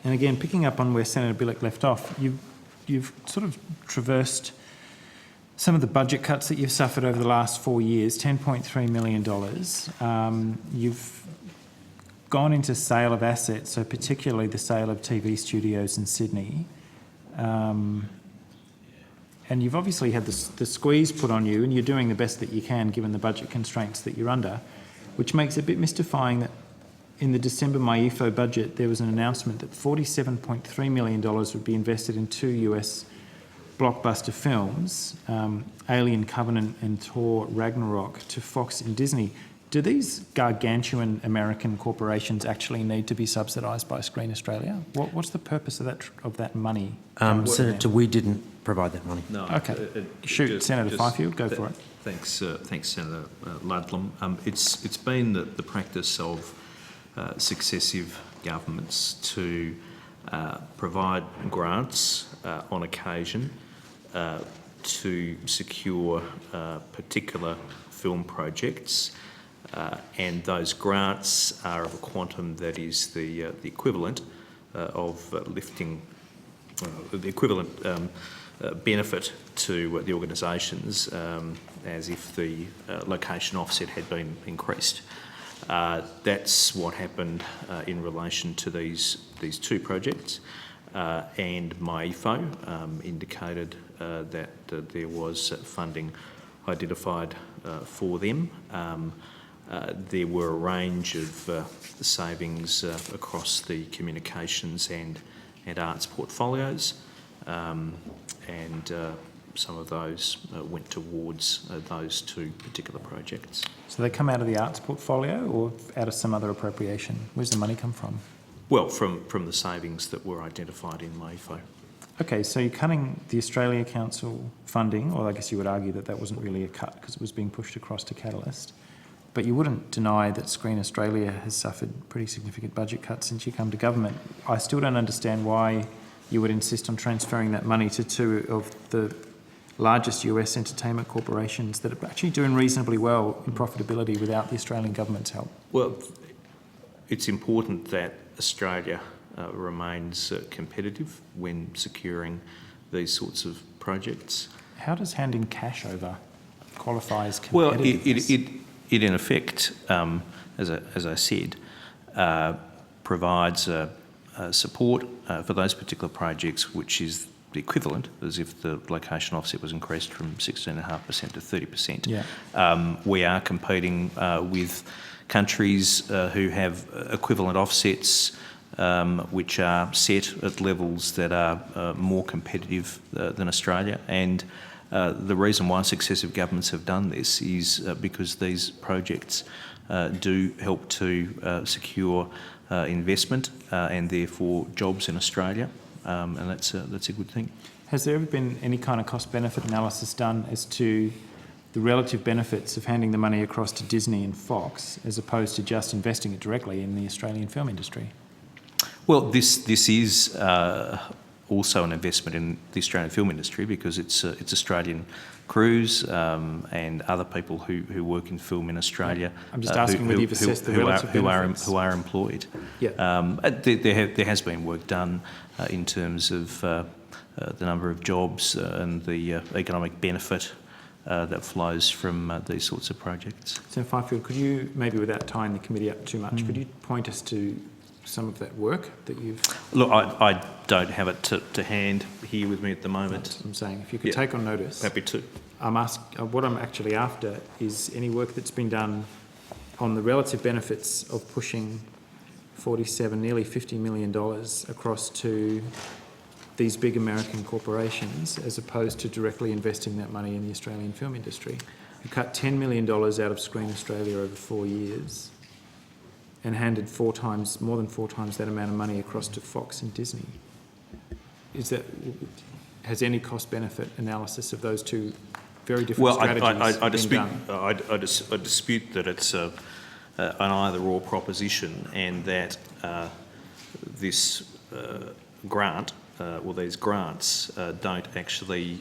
And again, picking up on where Senator Billick left off, you've sort of traversed some of the budget cuts that you've suffered over the last 4 years, $10.3 million. You've gone into sale of assets, so particularly the sale of TV studios in Sydney. And you've obviously had the squeeze put on you, and you're doing the best that you can given the budget constraints that you're under, which makes it a bit mystifying that in the December MyEFO budget, there was an announcement that $47.3 million would be invested in 2 US blockbuster films, Alien Covenant and Thor Ragnarok, to Fox and Disney. Do these gargantuan American corporations actually need to be subsidised by Screen Australia? What's the purpose of that money? Senator, we didn't provide that money. No. Okay. Shoot, Senator Fifield, go for it. Thanks, Senator Ludlam. It's been the practice of successive governments to provide grants on occasion to secure particular film projects, and those grants are of a quantum that is the equivalent of lifting the equivalent benefit to the organisations as if the location offset had been increased. That's what happened in relation to these 2 projects, and MyEFO indicated that there was funding identified for them. There were a range of savings across the communications and arts portfolios, and some of those went towards those 2 particular projects. So they come out of the arts portfolio or out of some other appropriation? Where's the money come from? Well, from the savings that were identified in MyEFO. Okay, so you're cutting the Australia Council funding, or I guess you would argue that that wasn't really a cut because it was being pushed across to Catalyst, but you wouldn't deny that Screen Australia has suffered pretty significant budget cuts since you come to government. I still don't understand why you would insist on transferring that money to 2 of the largest US entertainment corporations that are actually doing reasonably well in profitability without the Australian government's help. Well, it's important that Australia remains competitive when securing these sorts of projects. How does handing cash over qualify as competitiveness? Well, it in effect, as I said, provides support for those particular projects, which is the equivalent, as if the location offset was increased from 16.5% to 30%. Yeah. We are competing with countries who have equivalent offsets, which are set at levels that are more competitive than Australia. And the reason why successive governments have done this is because these projects do help to secure investment and therefore jobs in Australia, and that's a good thing. Has there ever been any kind of cost-benefit analysis done as to the relative benefits of handing the money across to Disney and Fox as opposed to just investing it directly in the Australian film industry? Well, this is also an investment in the Australian film industry because it's Australian crews and other people who work in film in Australia. I'm just asking whether you've assessed the relative benefits. Who are employed. Yeah. There has been work done in terms of the number of jobs and the economic benefit that flows from these sorts of projects. Senator Fifield, could you, maybe without tying the committee up too much, could you point us to some of that work that you've... Look, I don't have it to hand here with me at the moment. That's what I'm saying. If you could take on notice. Happy to. What I'm actually after is any work that's been done on the relative benefits of pushing nearly $50 million across to these big American corporations as opposed to directly investing that money in the Australian film industry. You cut $10 million out of Screen Australia over 4 years and handed more than four times that amount of money across to Fox and Disney. Has any cost-benefit analysis of those 2 very different strategies been done? I dispute that it's an either-or proposition, and that this grant or these grants don't actually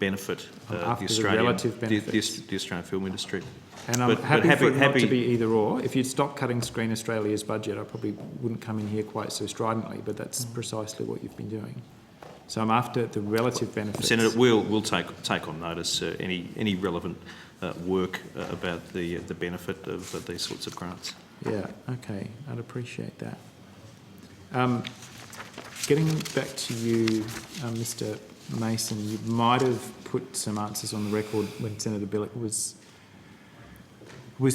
benefit After the the relative benefits. the Australian film industry. And I'm happy for it not to be either or. If you'd stop cutting Screen Australia's budget, I probably wouldn't come in here quite so stridently, but that's precisely what you've been doing. So I'm after the relative benefits. Senator, we'll take on notice any relevant work about the benefit of these sorts of grants. Yeah, okay, I'd appreciate that. Getting back to you, Mr. Mason, you might have put some answers on the record when Senator Billick was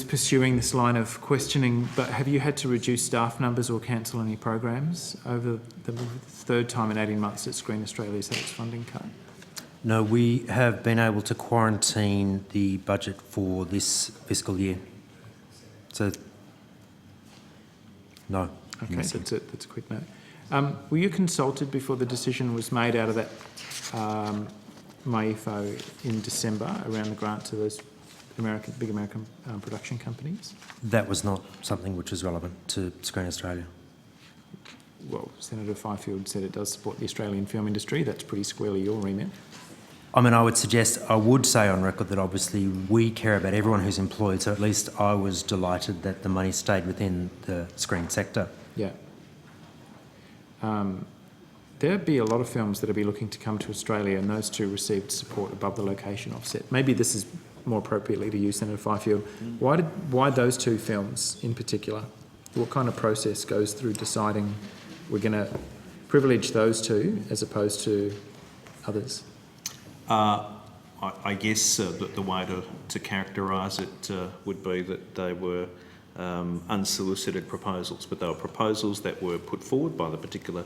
pursuing this line of questioning, but have you had to reduce staff numbers or cancel any programs over the third time in 18 months that Screen Australia's had its funding cut? No, we have been able to quarantine the budget for this fiscal year. So, no. Okay, that's a quick note. Were you consulted before the decision was made out of that MyEFO in December around the grant to those big American production companies? That was not something which was relevant to Screen Australia. Well, Senator Fifield said it does support the Australian film industry. That's pretty squarely your remit. I mean, I would say on record that obviously we care about everyone who's employed, so at least I was delighted that the money stayed within the screen sector. Yeah. There'd be a lot of films that would be looking to come to Australia, and those two received support above the location offset. Maybe this is more appropriately to you, Senator Fifield. Why those two films in particular? What kind of process goes through deciding we're going to privilege those two as opposed to others? I guess the way to characterise it would be that they were unsolicited proposals, but they were proposals that were put forward by the particular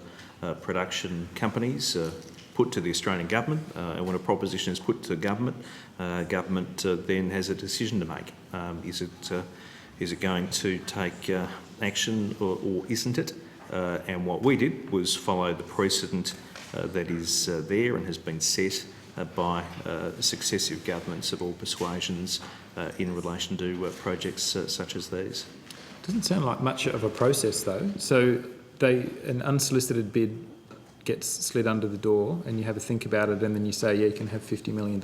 production companies, put to the Australian government, and when a proposition is put to government, government then has a decision to make. Is it going to take action or isn't it? And what we did was follow the precedent that is there and has been set by successive governments of all persuasions in relation to projects such as these. Doesn't sound like much of a process though. So an unsolicited bid gets slid under the door and you have a think about it and then you say, yeah, you can have $50 million.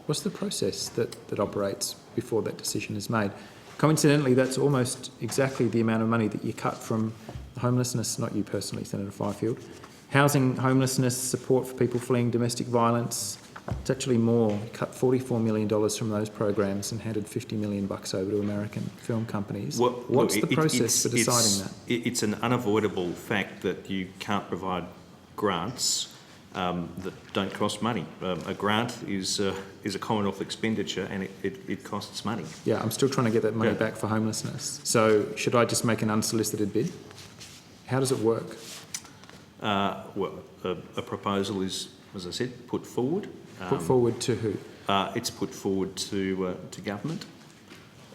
What's the process that operates before that decision is made? Coincidentally, that's almost exactly the amount of money that you cut from homelessness, not you personally, Senator Fifield, housing, homelessness, support for people fleeing domestic violence. It's actually more. Cut $44 million from those programs and handed $50 million over to American film companies. What's the process for deciding that? It's an unavoidable fact that you can't provide grants that don't cost money. A grant is a Commonwealth expenditure and it costs money. Yeah, I'm still trying to get that money back for homelessness. So should I just make an unsolicited bid? How does it work? Well, a proposal is, as I said, put forward. Put forward to who? It's put forward to government.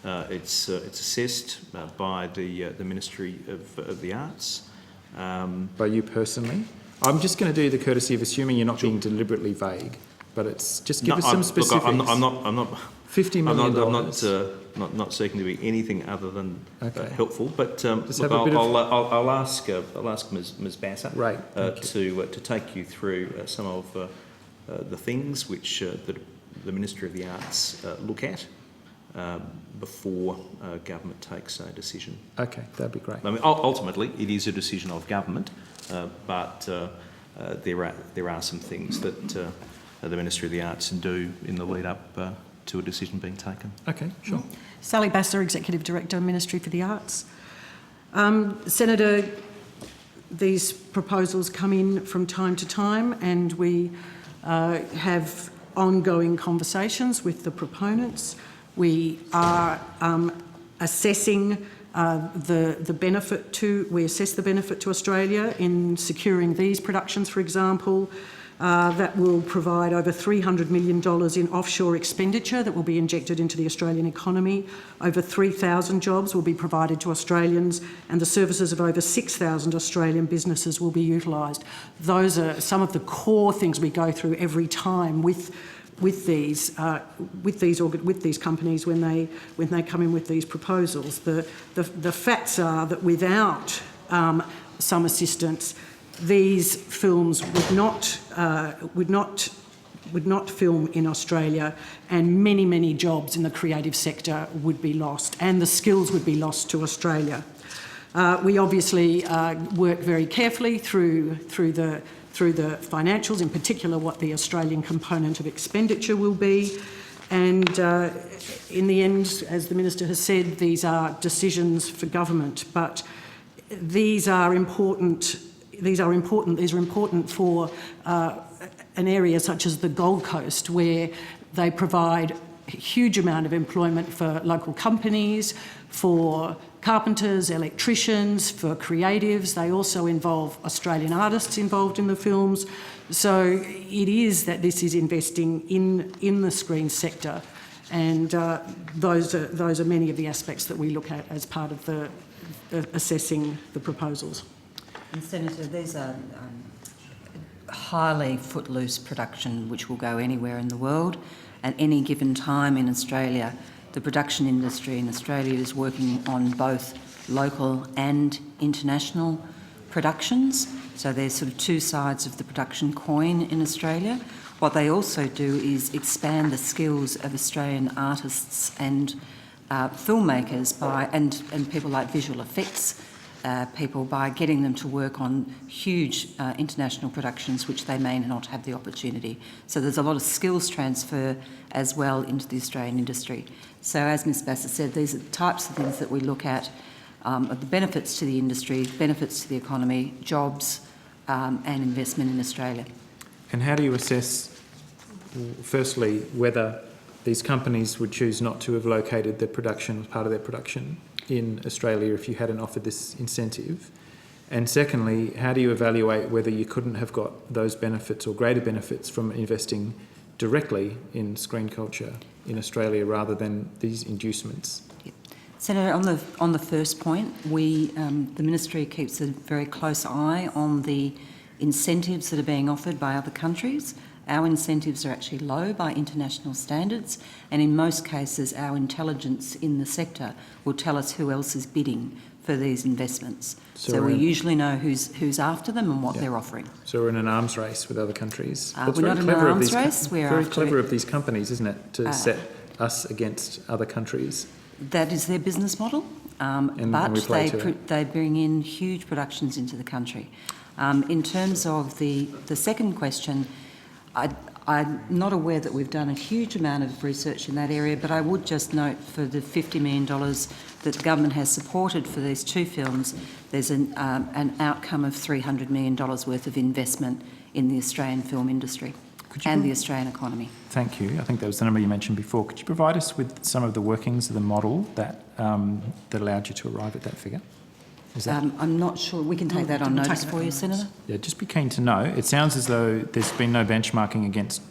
It's assessed by the Ministry of the Arts. By you personally? I'm just going to do the courtesy of assuming you're not being deliberately vague, but it's just give us some specifics. Look, I'm not. $50 million. I'm not seeking to be anything other than helpful. But look, I'll ask Ms. Basser to take you through some of the things which the Ministry of the Arts look at before government takes a decision. Okay, that'd be great. I mean, ultimately, it is a decision of government, but there are some things that the Ministry of the Arts can do in the lead up to a decision being taken. Okay, sure. Sally Basser, Executive Director, Ministry for the Arts. Senator, these proposals come in from time to time and we have ongoing conversations with the proponents. We are assessing the benefit we assess the benefit to Australia in securing these productions, for example. That will provide over $300 million in offshore expenditure that will be injected into the Australian economy. Over 3,000 jobs will be provided to Australians and the services of over 6,000 Australian businesses will be utilised. Those are some of the core things we go through every time with these companies when they come in with these proposals. The facts are that without some assistance, these films would not film in Australia, and many jobs in the creative sector would be lost, and the skills would be lost to Australia. We obviously work very carefully through the financials, in particular what the Australian component of expenditure will be. And in the end, as the Minister has said, these are decisions for government, but these are important. These are important for an area such as the Gold Coast, where they provide a huge amount of employment for local companies, for carpenters, electricians, for creatives. They also involve Australian artists involved in the films. So it is that this is investing in the screen sector, and those are many of the aspects that we look at as part of the assessing the proposals. And Senator, these are highly footloose production which will go anywhere in the world. At any given time in Australia, the production industry in Australia is working on both local and international productions. So there's sort of two sides of the production coin in Australia. What they also do is expand the skills of Australian artists and filmmakers and people like visual effects people by getting them to work on huge international productions which they may not have the opportunity. So there's a lot of skills transfer as well into the Australian industry. So as Ms Bassett said, these are the types of things that we look at, of the benefits to the industry, benefits to the economy, jobs and investment in Australia. And how do you assess, firstly, whether these companies would choose not to have located their production as part of their production in Australia if you hadn't offered this incentive? And secondly, how do you evaluate whether you couldn't have got those benefits or greater benefits from investing directly in screen culture in Australia rather than these inducements? Yep. Senator, on the first point, the Ministry keeps a very close eye on the incentives that are being offered by other countries. Our incentives are actually low by international standards, and in most cases our intelligence in the sector will tell us who else is bidding for these investments. So we usually know who's after them and what they're offering. So we're in an arms race with other countries. We're not in an arms race. We're very clever of these companies, isn't it, to set us against other countries? That is their business model, but they bring in huge productions into the country. In terms of the second question, I'm not aware that we've done a huge amount of research in that area, but I would just note for the $50 million that the government has supported for these two films, there's an outcome of $300 million worth of investment in the Australian film industry and the Australian economy. Thank you. I think that was the number you mentioned before. Could you provide us with some of the workings of the model that allowed you to arrive at that figure? I'm not sure. We can take that on notice for you, Senator. Yeah, just be keen to know. It sounds as though there's been no benchmarking against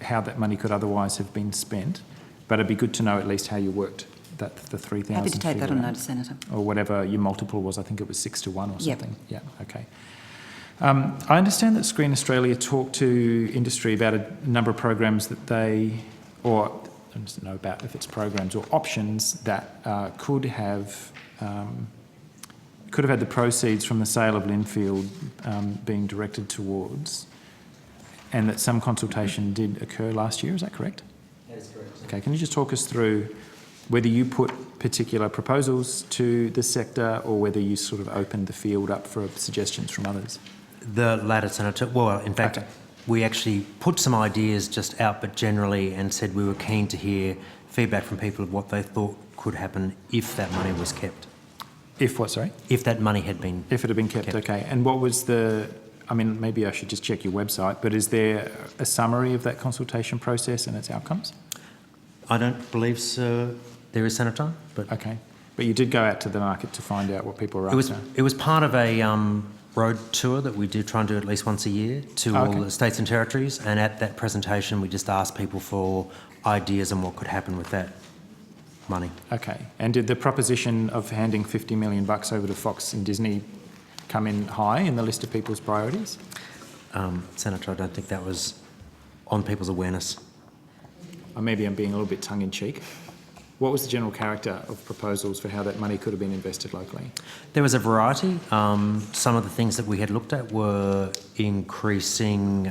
how that money could otherwise have been spent, but it'd be good to know at least how you worked the 3,000. Happy to take that on notice, Senator. Or whatever your multiple was. I think it was 6-1 or something. Yep. Yeah, okay. I understand that Screen Australia talked to industry about a number of programs that I don't know about if it's programs or options that could have had the proceeds from the sale of Linfield being directed towards, and that some consultation did occur last year. Is that correct? That is correct. Okay, can you just talk us through whether you put particular proposals to the sector or whether you sort of opened the field up for suggestions from others? The latter, Senator. Well, in fact, we actually put some ideas just out, but generally, and said we were keen to hear feedback from people of what they thought could happen if that money was kept. If what, sorry? If that money had been... If it had been kept, okay. And what was maybe I should just check your website, but is there a summary of that consultation process and its outcomes? I don't believe so. There is, Senator. But okay. But you did go out to the market to find out what people were after? It was part of a road tour that we do try and do at least once a year to all the states and territories, and at that presentation we just asked people for ideas on what could happen with that money. Okay. And did the proposition of handing $50 million over to Fox and Disney come in high in the list of people's priorities? Senator, I don't think that was on people's awareness. Or maybe I'm being a little bit tongue-in-cheek. What was the general character of proposals for how that money could have been invested locally? There was a variety. Some of the things that we had looked at were increasing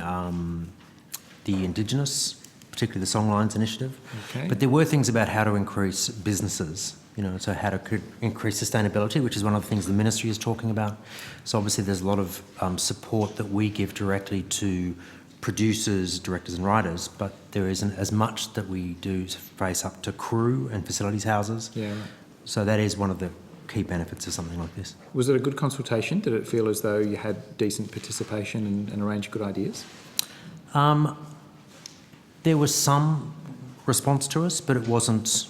the Indigenous, particularly the Songlines Initiative. Okay. But there were things about how to increase businesses, so how to increase sustainability, which is one of the things the ministry is talking about. So obviously there's a lot of support that we give directly to producers, directors and writers, but there isn't as much that we do to face up to crew and facilities houses. Yeah, right. So that is one of the key benefits of something like this. Was it a good consultation? Did it feel as though you had decent participation and a range of good ideas? There was some response to us, but it wasn't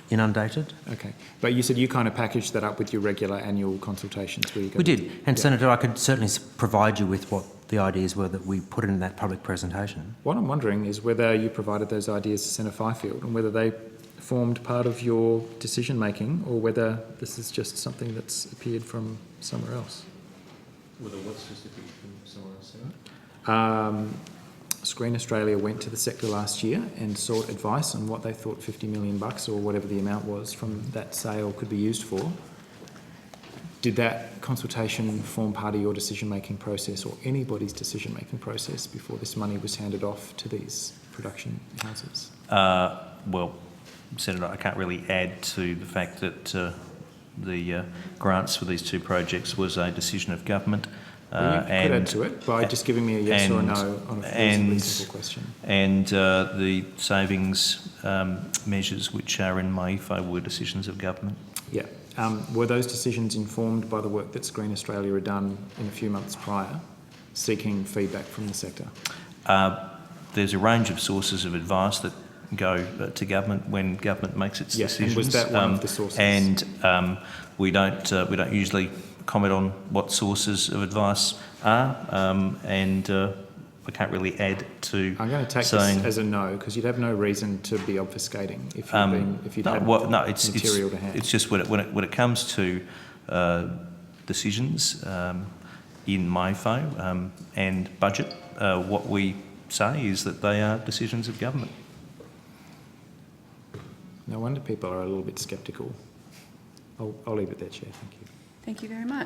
inundated. Okay. But you said you kind of packaged that up with your regular annual consultations where you go... We did. And Yeah. Senator, I could certainly provide you with what the ideas were that we put in that public presentation. What I'm wondering is whether you provided those ideas to Senator Fifield and whether they formed part of your decision-making or whether this is just something that's appeared from somewhere else. Whether what specific from somewhere else? Screen Australia went to the sector last year and sought advice on what they thought $50 million or whatever the amount was from that sale could be used for. Did that consultation form part of your decision-making process or anybody's decision-making process before this money was handed off to these production houses? Well, Senator, I can't really add to the fact that the grants for these two projects was a decision of government. Well, you could add to it by just giving me a yes or a no on a reasonably simple question. And the savings measures which are in my EFO were decisions of government. Yeah. Were those decisions informed by the work that Screen Australia had done in a few months prior, seeking feedback from the sector? There's a range of sources of advice that go to government when government makes its decisions. And was that one of the sources? And we don't usually comment on what sources of advice are, and I can't really add to. I'm going to take saying, this as a no because you'd have no reason to be obfuscating if you'd had material to hand. It's just when it comes to decisions in MyFo and budget, what we say is that they are decisions of government. No wonder people are a little bit sceptical. I'll leave it there, Chair. Thank you. Thank you very much.